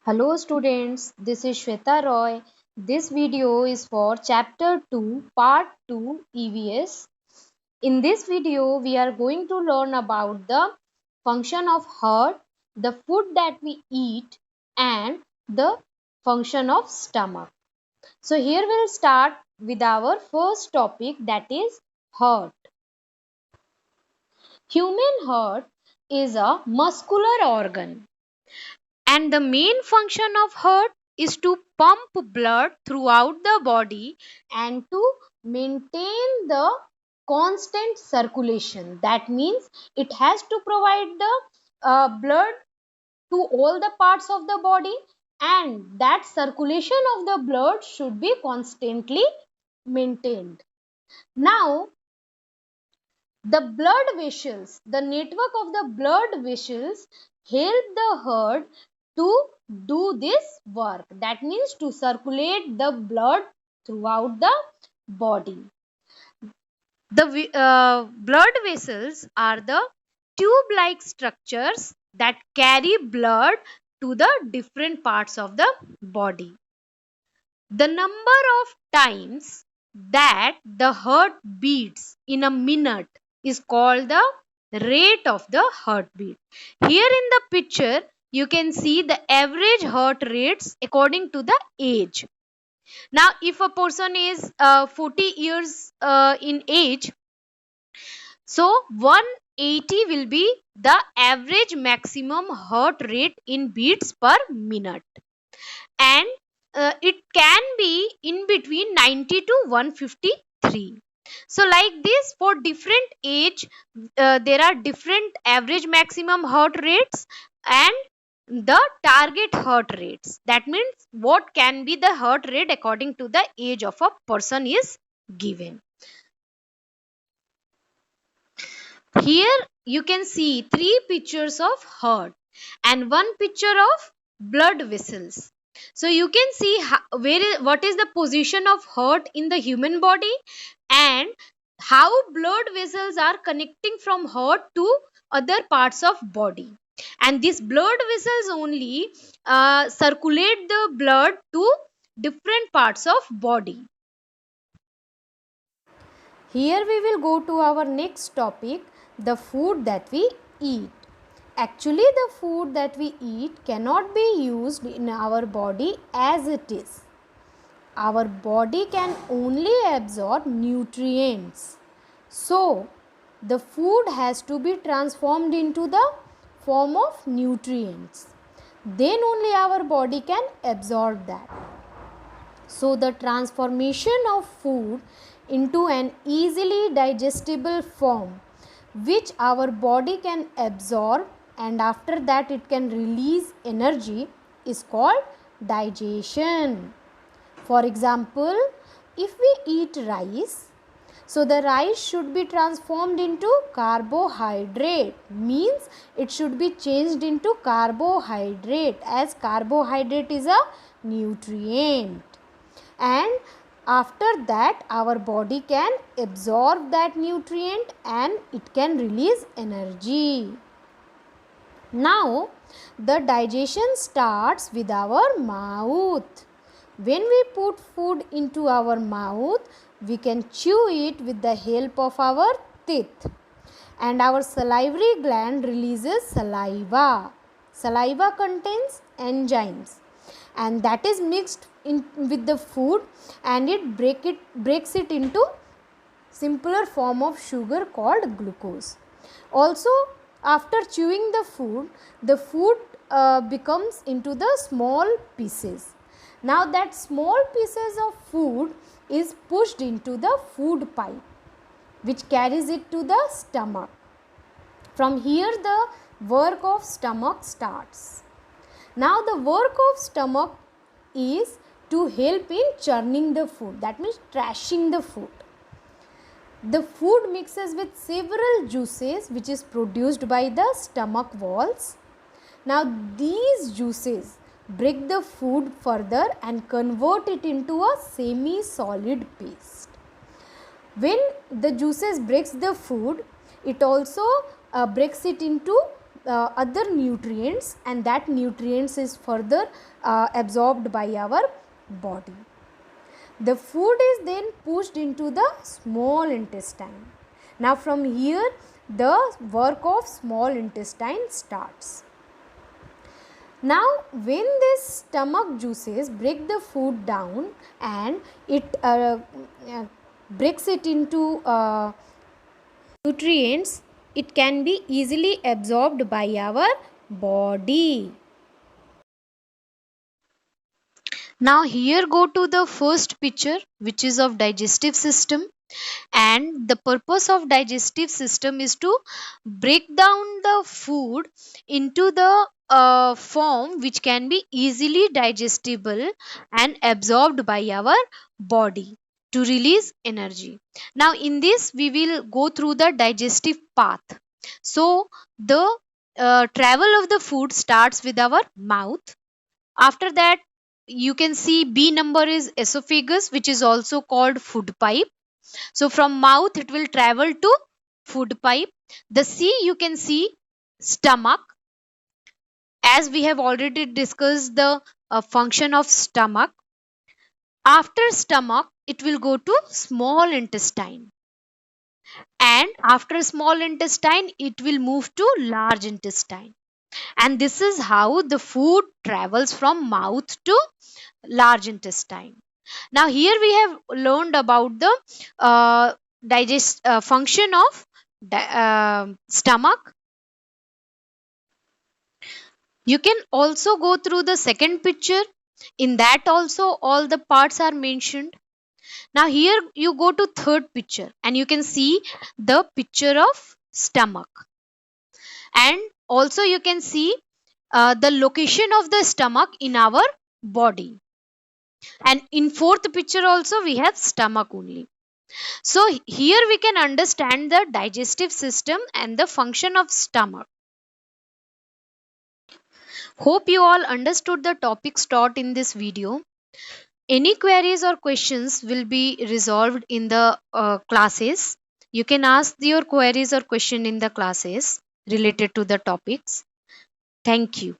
Hello students, this is Shweta Roy. This video is for chapter 2 part 2 EVS. In this video we are going to learn about the function of heart, the food that we eat and the function of stomach. So here we'll start with our first topic, that is heart. Human heart is a muscular organ. And the main function of heart is to pump blood throughout the body and to maintain the constant circulation. That means it has to provide the blood to all the parts of the body, and that circulation of the blood should be constantly maintained. Now, the blood vessels, the network of the blood vessels help the heart to do this work. That means to circulate the blood throughout the body. The blood vessels are the tube-like structures that carry blood to the different parts of the body. The number of times that the heart beats in a minute is called the rate of the heartbeat. Here in the picture, you can see the average heart rates according to the age. Now, if a person is 40 years in age, so 180 will be the average maximum heart rate in beats per minute. And it can be in between 90 to 153. So like this, for different age there are different average maximum heart rates and the target heart rates. That means what can be the heart rate according to the age of a person is given. Here you can see three pictures of heart and one picture of blood vessels. So you can see what is the position of heart in the human body and how blood vessels are connecting from heart to other parts of body. And these blood vessels only circulate the blood to different parts of body. Here we will go to our next topic, the food that we eat. Actually, the food that we eat cannot be used in our body as it is. Our body can only absorb nutrients. So, the food has to be transformed into the form of nutrients. Then only our body can absorb that. So, the transformation of food into an easily digestible form which our body can absorb and after that it can release energy is called digestion. For example, if we eat rice, so the rice should be transformed into carbohydrate, means it should be changed into carbohydrate as carbohydrate is a nutrient. And after that our body can absorb that nutrient and it can release energy. Now the digestion starts with our mouth. When we put food into our mouth, we can chew it with the help of our teeth. And our salivary gland releases saliva. Saliva contains enzymes and that is mixed in with the food and it breaks it into simpler form of sugar called glucose. Also, after chewing the food becomes into the small pieces. Now that small pieces of food is pushed into the food pipe which carries it to the stomach. From here the work of stomach starts. Now the work of stomach is to help in churning the food, that means trashing the food. The food mixes with several juices which is produced by the stomach walls. Now these juices break the food further and convert it into a semi-solid paste. When the juices breaks the food, it also breaks it into other nutrients, and that nutrients is further absorbed by our body. The food is then pushed into the small intestine. Now from here the work of small intestine starts. Now when this stomach juices break the food down and it breaks it into nutrients, it can be easily absorbed by our body. Now here go to the first picture, which is of digestive system, and the purpose of digestive system is to break down the food into the form which can be easily digestible and absorbed by our body to release energy. Now in this we will go through the digestive path. So the travel of the food starts with our mouth. After that, you can see B number is esophagus, which is also called food pipe. So from mouth it will travel to food pipe. The C you can see stomach. As we have already discussed the function of stomach. After stomach it will go to small intestine. And after small intestine it will move to large intestine. And this is how the food travels from mouth to large intestine. Now here we have learned about the function of stomach. You can also go through the second picture. In that also all the parts are mentioned. Now here you go to third picture and you can see the picture of stomach. And also you can see the location of the stomach in our body. And in fourth picture also we have stomach only. So here we can understand the digestive system and the function of stomach. Hope you all understood the topics taught in this video. Any queries or questions will be resolved in the classes. You can ask your queries or question in the classes related to the topics. Thank you.